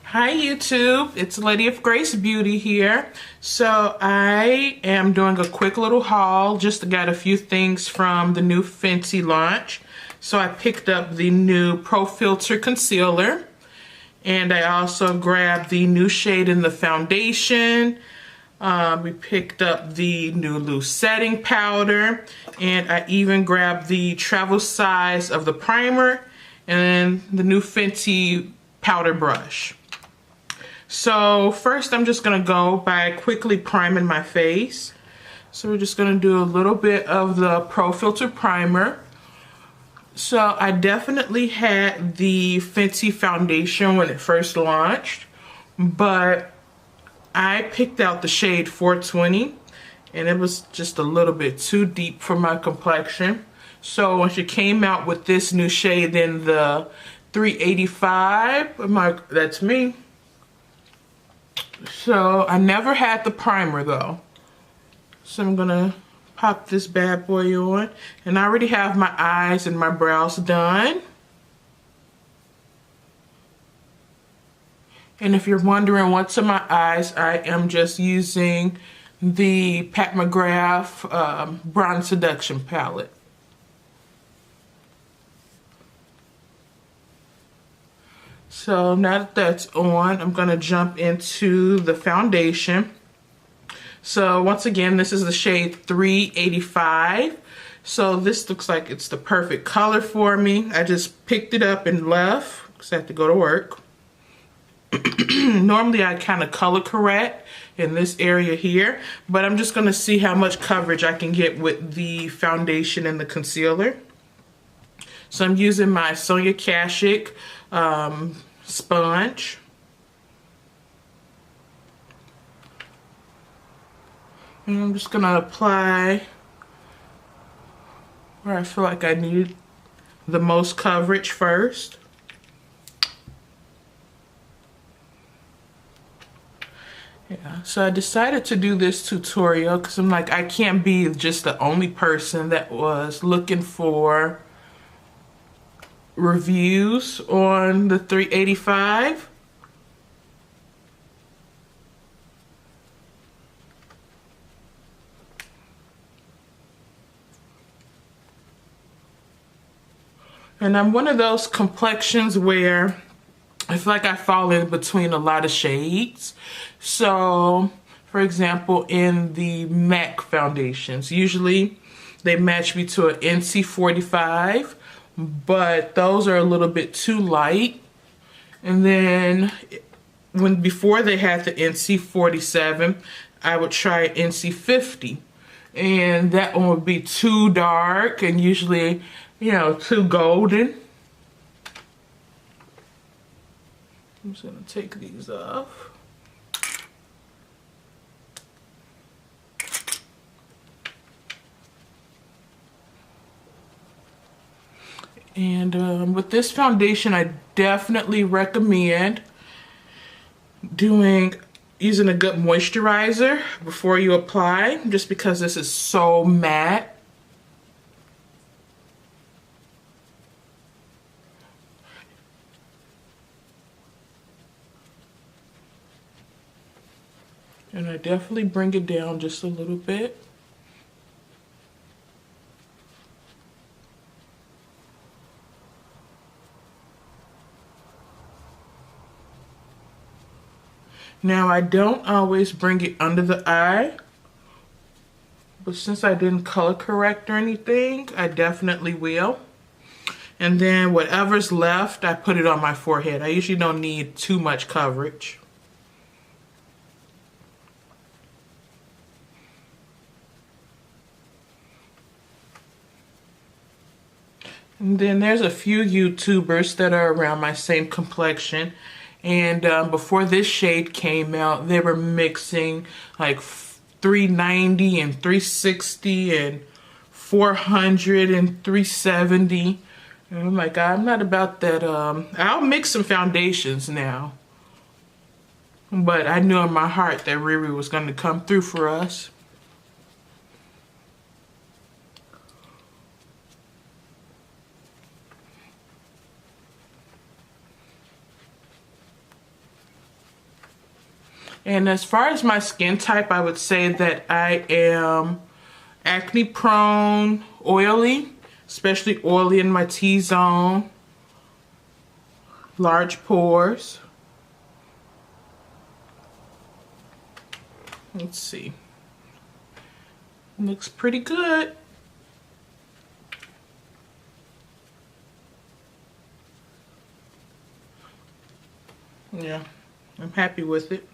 Hi YouTube, it's Lady of Grace Beauty here. So I am doing a quick little haul, just got a few things from the new Fenty launch. So I picked up the new Pro Filter Concealer, and I also grabbed the new shade in the foundation. We picked up the new loose setting powder, and I even grabbed the travel size of the primer and the new Fenty powder brush. So first I'm just going to go by quickly priming my face. So we're just going to do a little bit of the Pro Filter primer. So I definitely had the Fenty foundation when it first launched, but I picked out the shade 420 and it was just a little bit too deep for my complexion. So when she came out with this new shade in the 385, I'm like, that's me. So I never had the primer though. So I'm gonna pop this bad boy on. And I already have my eyes and my brows done. And if you're wondering what's in my eyes, I am just using the McGrath Bronze Seduction palette. So now that that's on, I'm going to jump into the foundation. So once again, this is the shade 385. So this looks like it's the perfect color for me. I just picked it up and left because I have to go to work. Normally I kind of color correct in this area here, but I'm just going to see how much coverage I can get with the foundation and the concealer. So I'm using my Sonia Kashuk sponge. And I'm just going to apply where I feel like I need the most coverage first. Yeah, so I decided to do this tutorial because I'm like, I can't be just the only person that was looking for reviews on the 385. And I'm one of those complexions where I feel like I fall in between a lot of shades. So, for example, in the MAC foundations, usually they match me to an NC45, but those are a little bit too light. And then before they had the NC47, I would try NC50. And that one would be too dark and usually, you know, too golden. I'm just going to take these off. And with this foundation, I definitely recommend using a good moisturizer before you apply, just because this is so matte. And I definitely bring it down just a little bit. Now I don't always bring it under the eye, but since I didn't color correct or anything, I definitely will. And then whatever's left, I put it on my forehead. I usually don't need too much coverage. And then there's a few YouTubers that are around my same complexion. And before this shade came out, they were mixing like 390 and 360 and 400 and 370. And I'm like, I'm not about that. I'll mix some foundations now. But I knew in my heart that Riri was going to come through for us. And as far as my skin type, I would say that I am acne prone, oily, especially oily in my T-zone, large pores. Let's see. Looks pretty good. Yeah, I'm happy with it.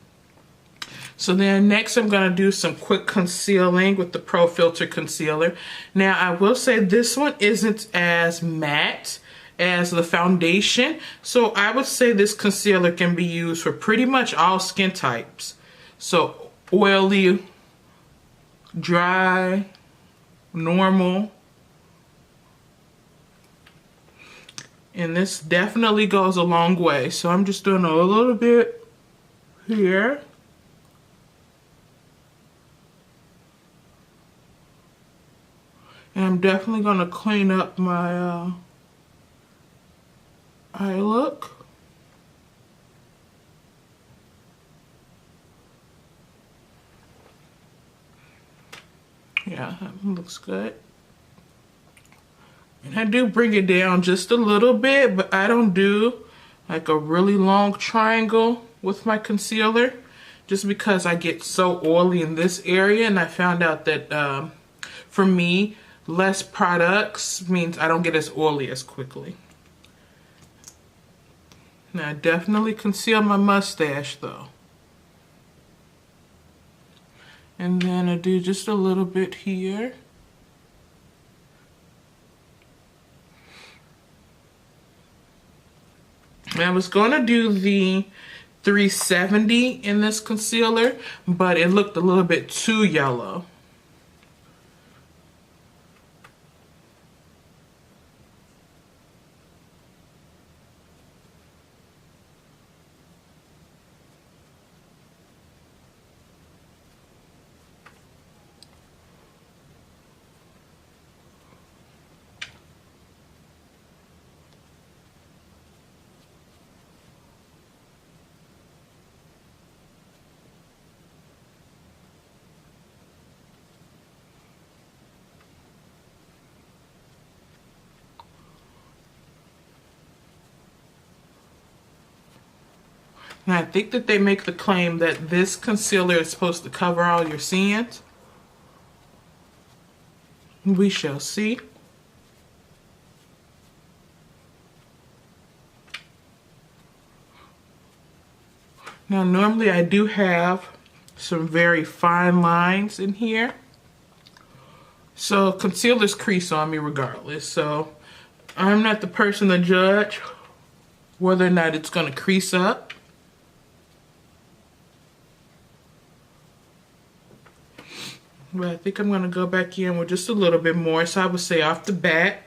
So then next I'm going to do some quick concealing with the Pro Filter Concealer. Now I will say this one isn't as matte as the foundation. So I would say this concealer can be used for pretty much all skin types. So oily, dry, normal. And this definitely goes a long way. So I'm just doing a little bit here. And I'm definitely going to clean up my eye look. Yeah, that looks good. And I do bring it down just a little bit, but I don't do like a really long triangle with my concealer just because I get so oily in this area, and I found out that for me, less products means I don't get as oily as quickly. Now I definitely conceal my mustache though. And then I do just a little bit here. I was going to do the 370 in this concealer, but it looked a little bit too yellow. And I think that they make the claim that this concealer is supposed to cover all your sins. We shall see. Now normally I do have some very fine lines in here. So concealers crease on me regardless. So I'm not the person to judge whether or not it's going to crease up. But I think I'm going to go back in with just a little bit more. So I would say off the bat.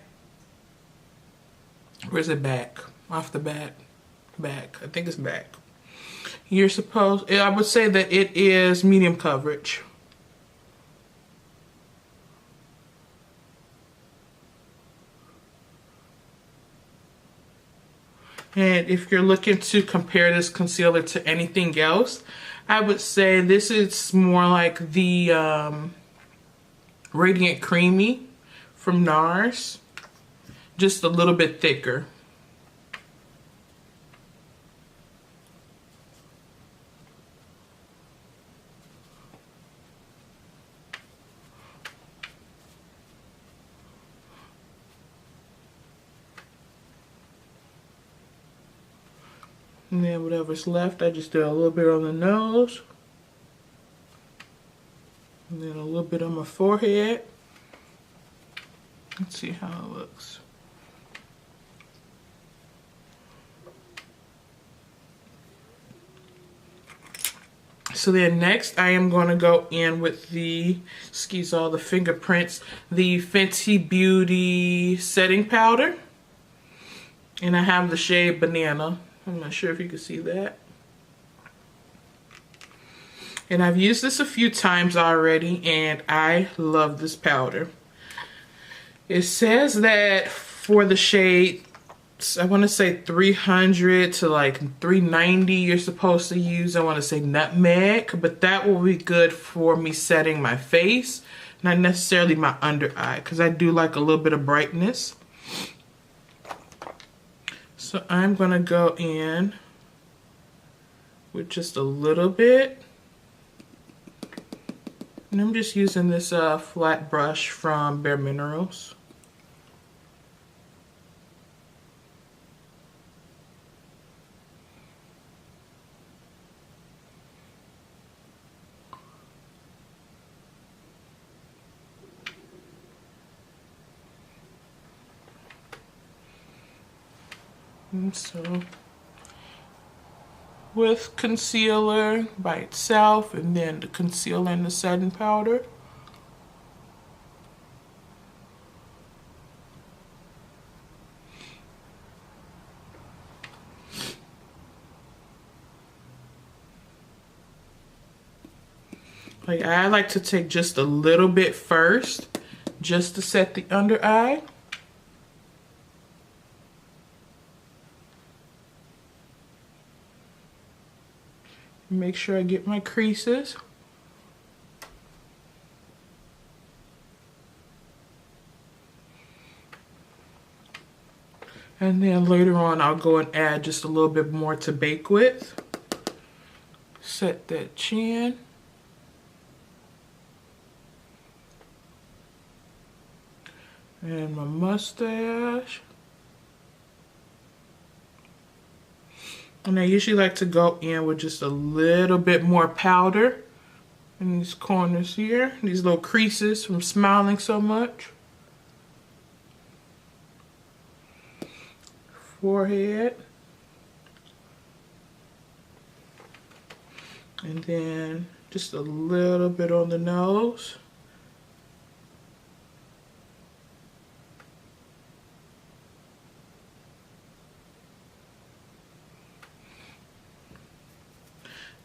Where's it back? Off the bat. Back. I think it's back. You're supposed... I would say that it is medium coverage. And if you're looking to compare this concealer to anything else, I would say this is more like the Radiant Creamy from NARS. Just a little bit thicker. And then whatever's left, I just do a little bit on the nose. And then a little bit on my forehead. Let's see how it looks. So then next I am going to go in with the, excuse all the fingerprints, the Fenty Beauty setting powder. And I have the shade Banana. I'm not sure if you can see that. And I've used this a few times already, and I love this powder. It says that for the shade I want to say 300 to like 390 you're supposed to use. I want to say nutmeg, but that will be good for me setting my face, not necessarily my under eye, because I do like a little bit of brightness. So I'm going to go in with just a little bit. And I'm just using this flat brush from Bare Minerals. And so with concealer by itself, and then the concealer and the setting powder. Like, I like to take just a little bit first, just to set the under eye. Make sure I get my creases. And then later on, I'll go and add just a little bit more to bake with. Set that chin. And my mustache. And I usually like to go in with just a little bit more powder in these corners here, these little creases from smiling so much. Forehead. And then just a little bit on the nose.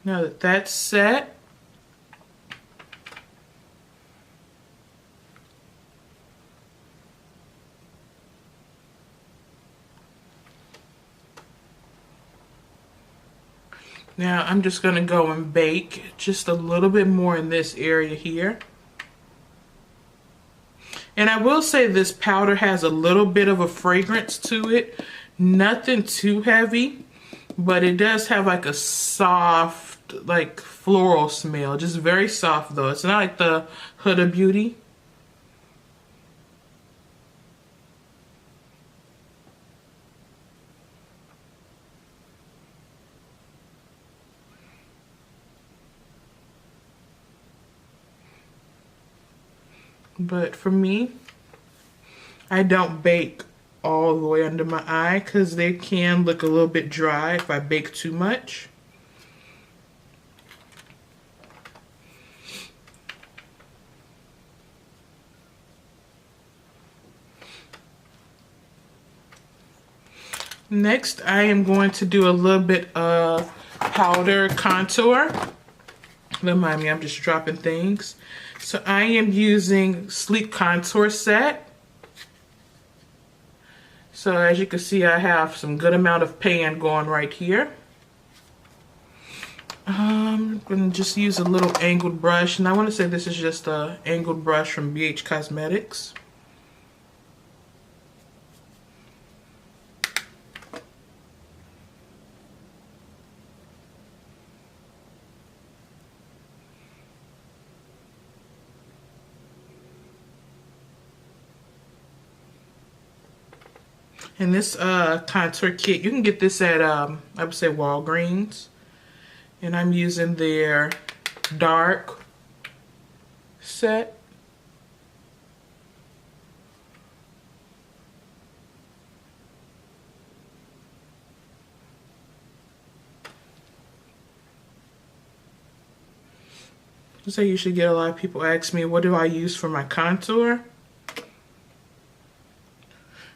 Now that that's set, now I'm just going to go and bake just a little bit more in this area here. And I will say this powder has a little bit of a fragrance to it, nothing too heavy, but it does have like a soft, like floral smell, just very soft though. It's not like the Huda Beauty. But for me, I don't bake all the way under my eye because they can look a little bit dry if I bake too much. Next, I am going to do a little bit of powder contour. Don't mind me, I'm just dropping things. So I am using Sleek Contour Set. So as you can see, I have some good amount of pan going right here. I'm going to just use a little angled brush. And I want to say this is just an angled brush from BH Cosmetics. And this contour kit, you can get this at, I would say, Walgreens. And I'm using their dark set. So I usually get a lot of people ask me, what do I use for my contour?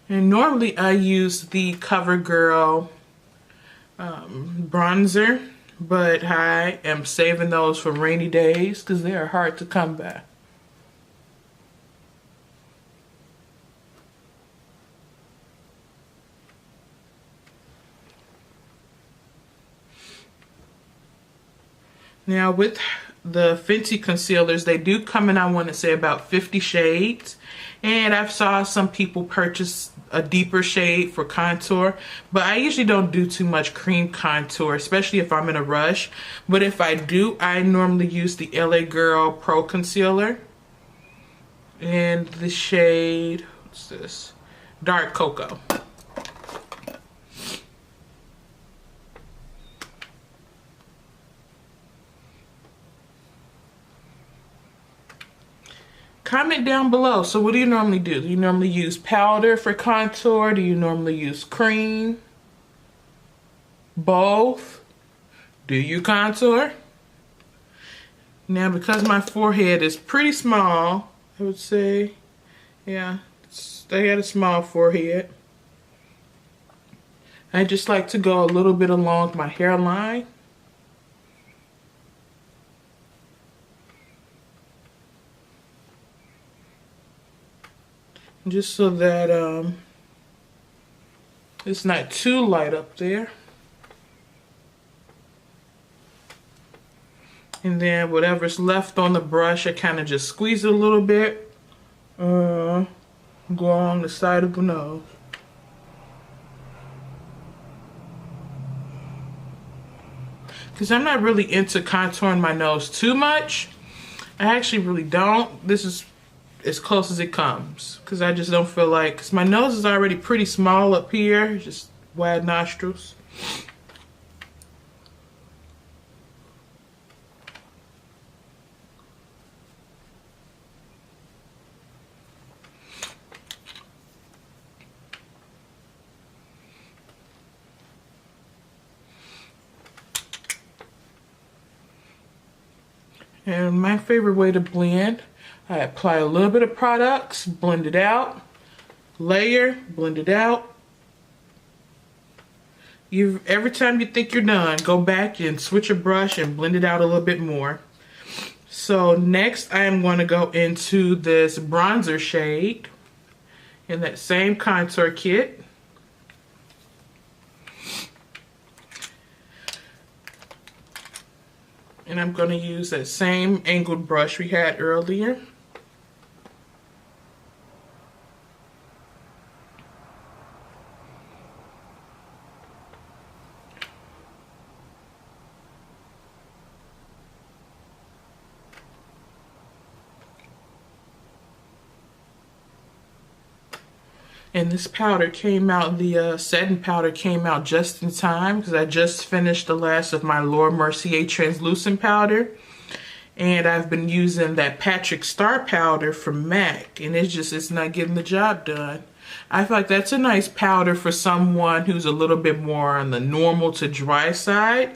And normally I use the CoverGirl bronzer, but I am saving those for rainy days because they are hard to come by. Now with the Fenty concealers, they do come in, I want to say, about 50 shades. And I've saw some people purchase a deeper shade for contour, but I usually don't do too much cream contour, especially if I'm in a rush. But if I do, I normally use the LA Girl Pro Concealer. And the shade, what's this? Dark Cocoa. Comment down below. So what do you normally do? Do you normally use powder for contour? Do you normally use cream? Both? Do you contour? Now, because my forehead is pretty small, I would say, yeah, I got a small forehead. I just like to go a little bit along my hairline. Just so that it's not too light up there. And then whatever's left on the brush, I kind of just squeeze it a little bit. Go on the side of the nose. Because I'm not really into contouring my nose too much. I actually really don't. This is as close as it comes, because I just don't feel like, because my nose is already pretty small up here, just wide nostrils. And my favorite way to blend, I apply a little bit of products, blend it out, layer, blend it out. Every time you think you're done, go back and switch your brush and blend it out a little bit more. So next I am going to go into this bronzer shade in that same contour kit. And I'm going to use that same angled brush we had earlier. And this powder came out, the setting powder came out just in time, because I just finished the last of my Laura Mercier translucent powder. And I've been using that Patrick Star powder from MAC, and it's not getting the job done. I feel like that's a nice powder for someone who's a little bit more on the normal to dry side,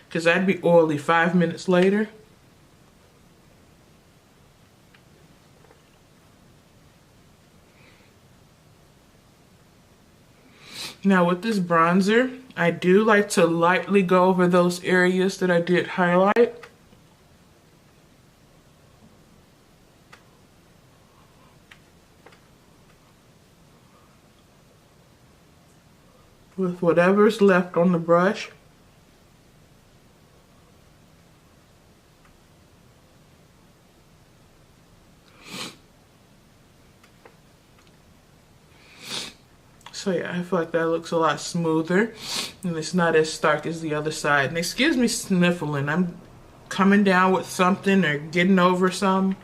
because I'd be oily 5 minutes later. Now with this bronzer, I do like to lightly go over those areas that I did highlight. With whatever's left on the brush. So yeah, I feel like that looks a lot smoother, and it's not as stark as the other side. And excuse me sniffling, I'm coming down with something or getting over some.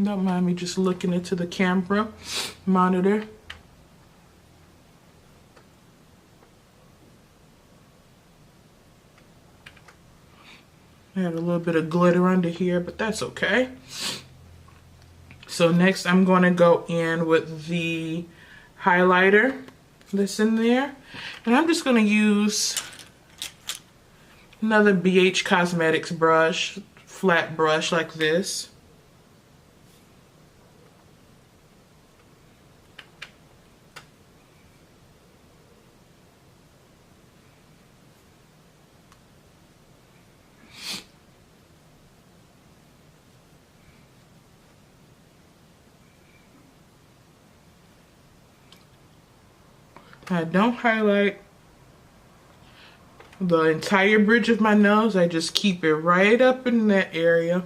Don't mind me just looking into the camera monitor. I had a little bit of glitter under here, but that's okay. So next I'm going to go in with the highlighter that's in there. And I'm just going to use another BH Cosmetics brush, flat brush like this. I don't highlight the entire bridge of my nose. I just keep it right up in that area.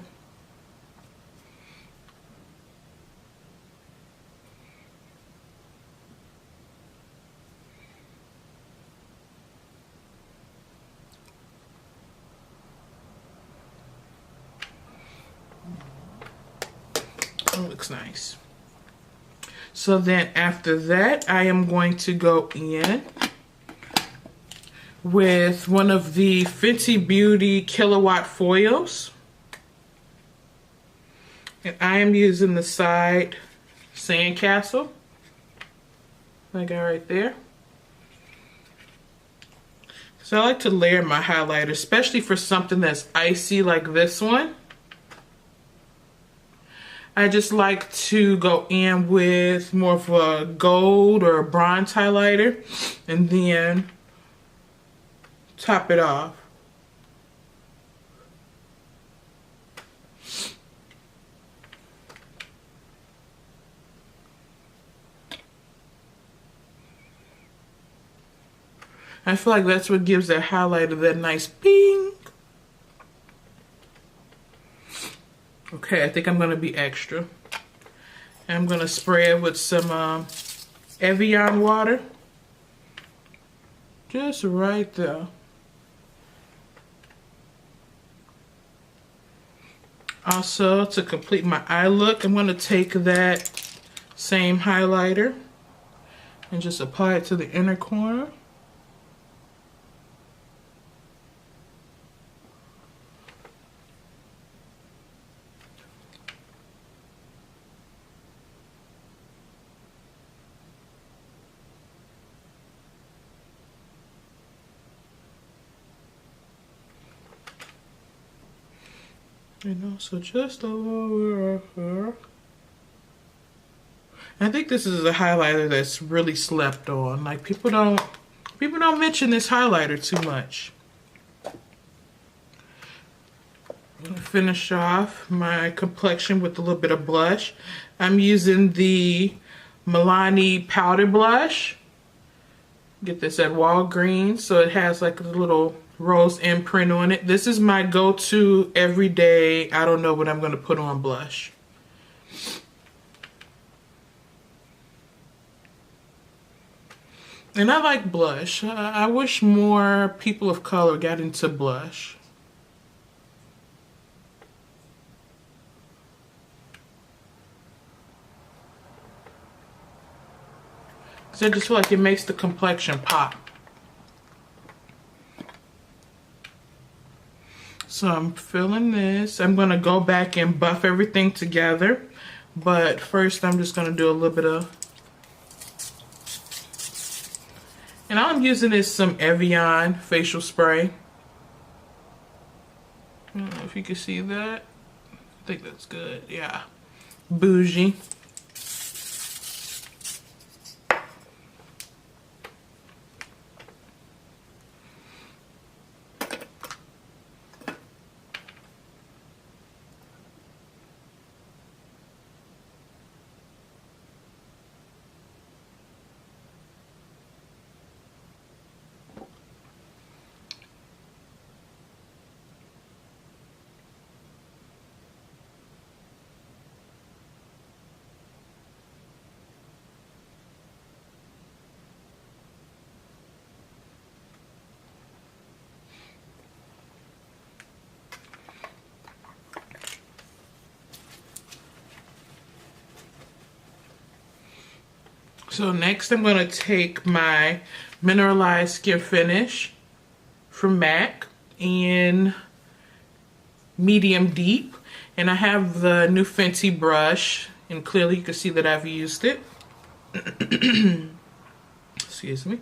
Looks nice. So then after that, I am going to go in with one of the Fenty Beauty Kilowatt foils. And I am using the side sandcastle. Like I right there. So I like to layer my highlighter, especially for something that's icy like this one. I just like to go in with more of a gold or a bronze highlighter and then top it off. I feel like that's what gives that highlighter that nice pink. Okay, I think I'm going to be extra. I'm going to spray it with some Evian water. Just right there. Also, to complete my eye look, I'm going to take that same highlighter and just apply it to the inner corner. And also just over her. I think this is a highlighter that's really slept on. Like people don't mention this highlighter too much. I'm gonna finish off my complexion with a little bit of blush. I'm using the Milani powder blush. Get this at Walgreens, so it has like a little rose imprint on it. This is my go-to everyday, I don't know what I'm going to put on blush. And I like blush. I wish more people of color got into blush. So I just feel like it makes the complexion pop. So I'm filling this. I'm going to go back and buff everything together. But first I'm just going to do a little bit of... And all I'm using is some Evian facial spray. I don't know if you can see that. I think that's good. Yeah. Bougie. So next I'm going to take my Mineralized Skin Finish from MAC in medium deep. And I have the new Fenty brush, and clearly you can see that I've used it. Excuse me.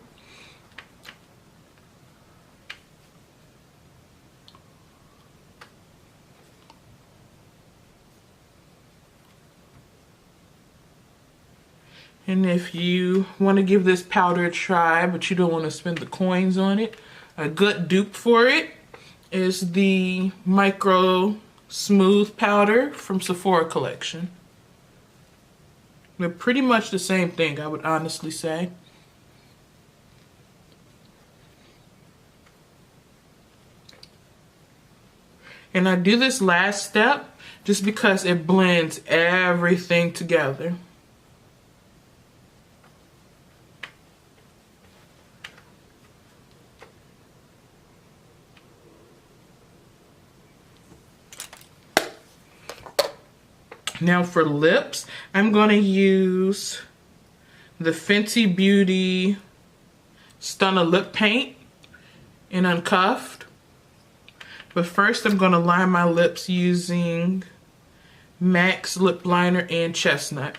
And if you want to give this powder a try, but you don't want to spend the coins on it, a good dupe for it is the Micro Smooth Powder from Sephora collection. They're pretty much the same thing, I would honestly say. And I do this last step just because it blends everything together. Now for lips, I'm going to use the Fenty Beauty Stunna Lip Paint in Uncuffed. But first I'm going to line my lips using MAC's Lip Liner and Chestnut.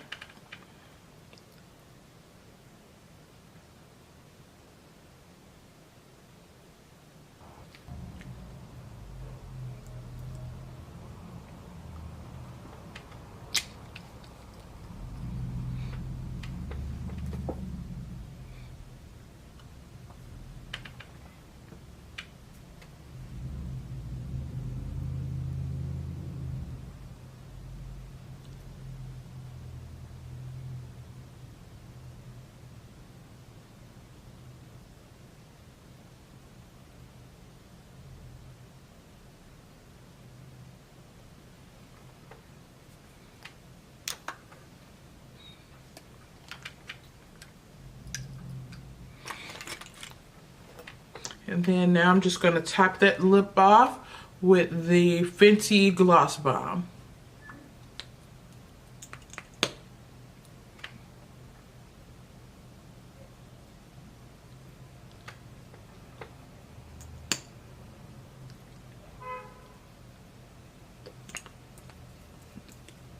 And then now I'm just going to top that lip off with the Fenty Gloss Bomb.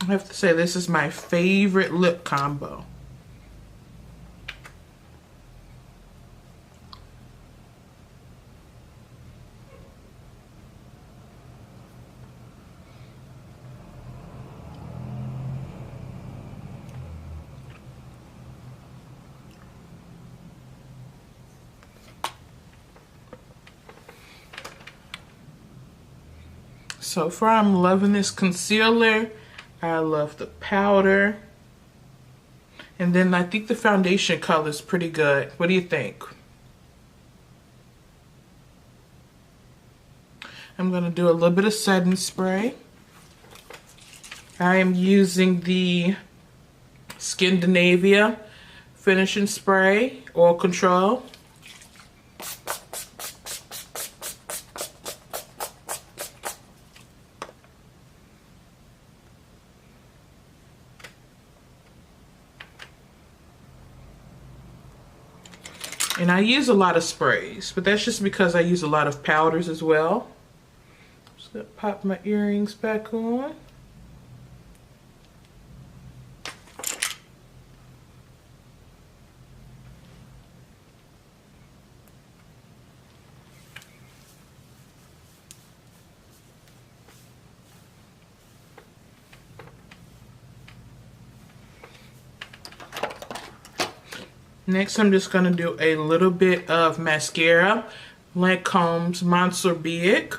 I have to say this is my favorite lip combo. So far, I'm loving this concealer. I love the powder. And then I think the foundation color is pretty good. What do you think? I'm going to do a little bit of setting spray. I am using the Scandinavia finishing spray, oil control. And I use a lot of sprays, but that's just because I use a lot of powders as well. Just gonna pop my earrings back on. Next, I'm just going to do a little bit of mascara, Lancome's Monster Big.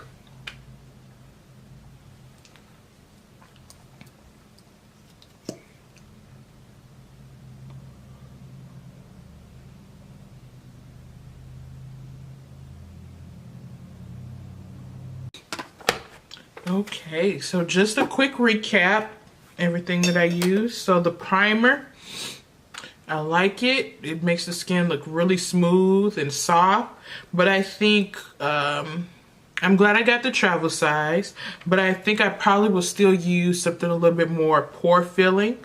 Okay, so just a quick recap, everything that I use. So the primer, I like it. It makes the skin look really smooth and soft. But I think, I'm glad I got the travel size. But I think I probably will still use something a little bit more pore filling.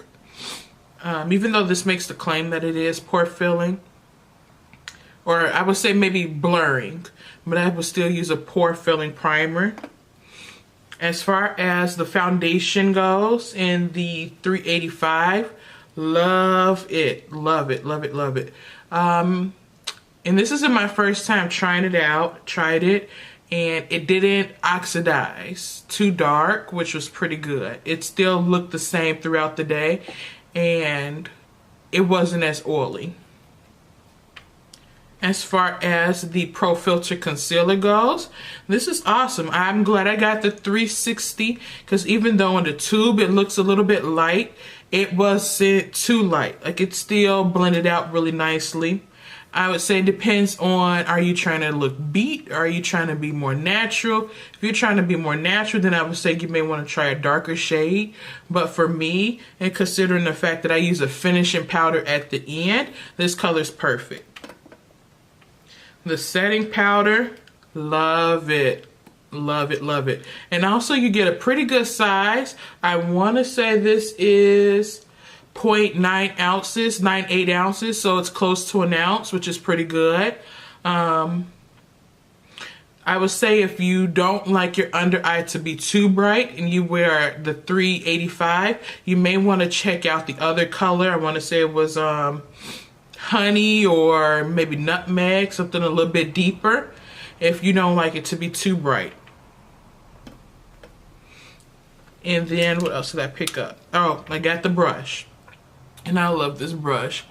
Even though this makes the claim that it is pore filling. Or I would say maybe blurring. But I would still use a pore filling primer. As far as the foundation goes in the 385, love it, love it, love it, love it. And this isn't my first time trying it out. Tried it, and it didn't oxidize too dark, which was pretty good. It still looked the same throughout the day, and it wasn't as oily. As far as the Pro Filter concealer goes, this is awesome. I'm glad I got the 360, because even though in the tube it looks a little bit light, it wasn't too light. Like, it still blended out really nicely. I would say it depends on, are you trying to look beat or are you trying to be more natural? If you're trying to be more natural, then I would say you may want to try a darker shade. But for me, and considering the fact that I use a finishing powder at the end, this color is perfect. The setting powder, love it. Love it, love it. And also you get a pretty good size. I want to say this is 0.9 ounces, 9.8 ounces, so it's close to an ounce, which is pretty good. I would say if you don't like your under eye to be too bright and you wear the 385, you may want to check out the other color. I want to say it was honey or maybe nutmeg, something a little bit deeper, if you don't like it to be too bright. And then what else did I pick up? Oh, I got the brush. And I love this brush.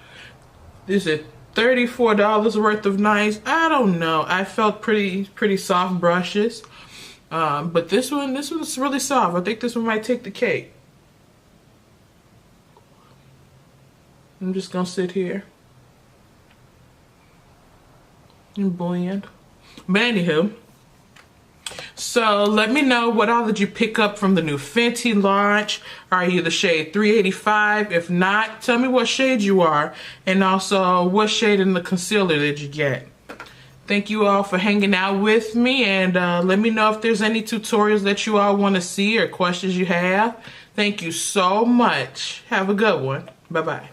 This is $34 worth of nice. I don't know. I felt pretty soft brushes. But this one's really soft. I think this one might take the cake. I'm just gonna sit here and blend. But anywho, so let me know what all did you pick up from the new Fenty launch. Are you the shade 385? If not, tell me what shade you are, and also what shade in the concealer did you get. Thank you all for hanging out with me, and let me know if there's any tutorials that you all want to see or questions you have. Thank you so much. Have a good one. Bye-bye.